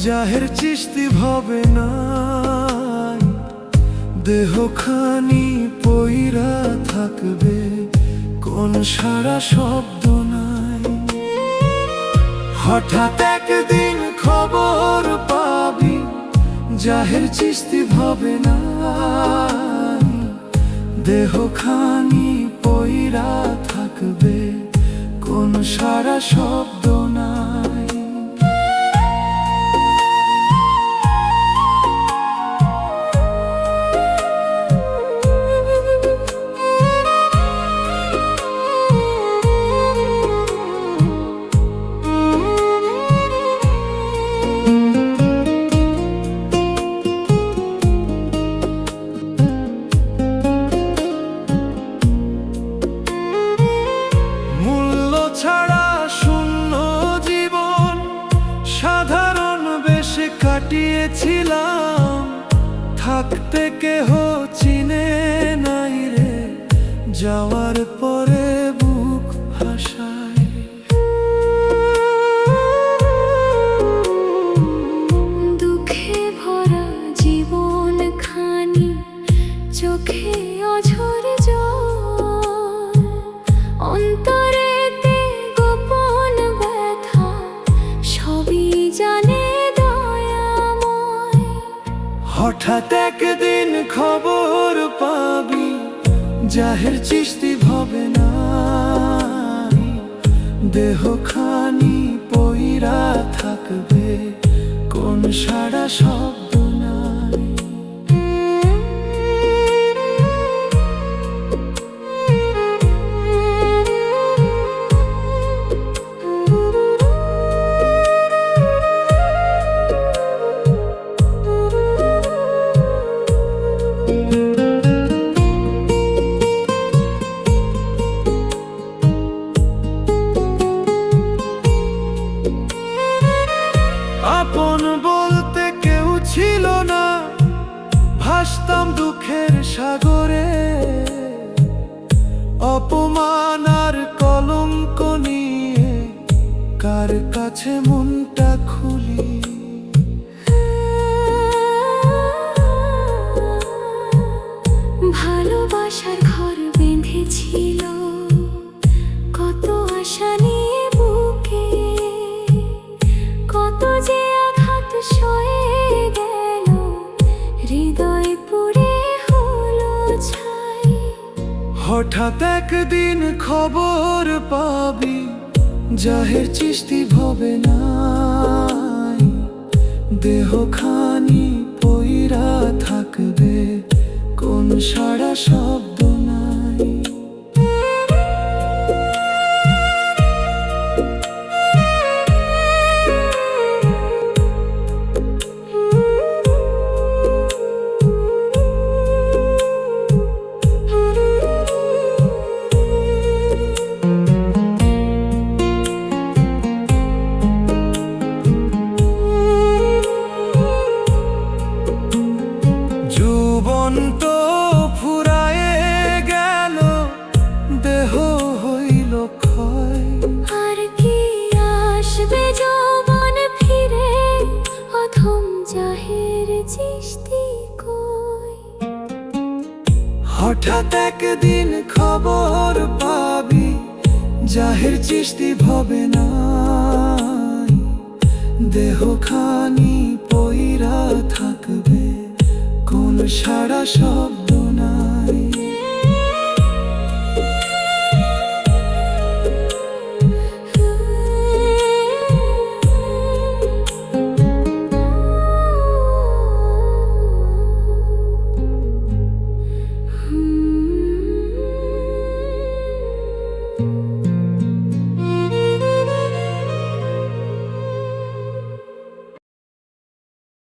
জাহের চিস্তি ভবে নাই, দেহখানি পইরা থাকবে, কোন সারা শব্দ নাই। হঠাৎ একদিন খবর পাবি, জাহের চিস্তি ভবে নাই, দেহখানি পইরা থাকবে, কোন সারা শব্দ নাই। কাটিয়েছিলাম, থাকতে কেহ চিনে নাই রে, যাওয়ার পরে বুক ভাসায়। দুঃখে ভরা জীবন খানি, চোখে অঝর জল, অন্তরেতে গোপন ব্যথা, সবই জানে। হঠাৎ একদিন খবর পাবি, জাহের চিস্তি ভবে নাই, দেহখানি পইরা থাকবে, কোন সারা শব্দ নাই। আপন বলতে কেউ ছিল না, ভাসতাম দুঃখের সাগরে, অপমান আর কলঙ্ক নিয়ে কার কাছে মনটা খুলি। ভালোবাসার ঘর বেঁধেছিল, কত আশা নিয়ে বুকে, কত যে আঘাত সয়ে গেল, হৃদয় পুড়ে হলো ছাই। হঠাৎ একদিন খবর পাবি, জাহের চিস্তি ভবে নাই, দেহখানি পইরা থাকবে, কোন সারা শব্দ নাই। জীবনটা ফুরায়ে গেল, দেহ হইল ক্ষয়, আর কি আসবে যৌবন ফিরে, অথম জাহের চিস্তি কই। হঠাৎ একদিন খবর পাবি, জাহের চিস্তি ভবে নাই, দেহখানি পইরা থাকবে, কোন সারা শব্দ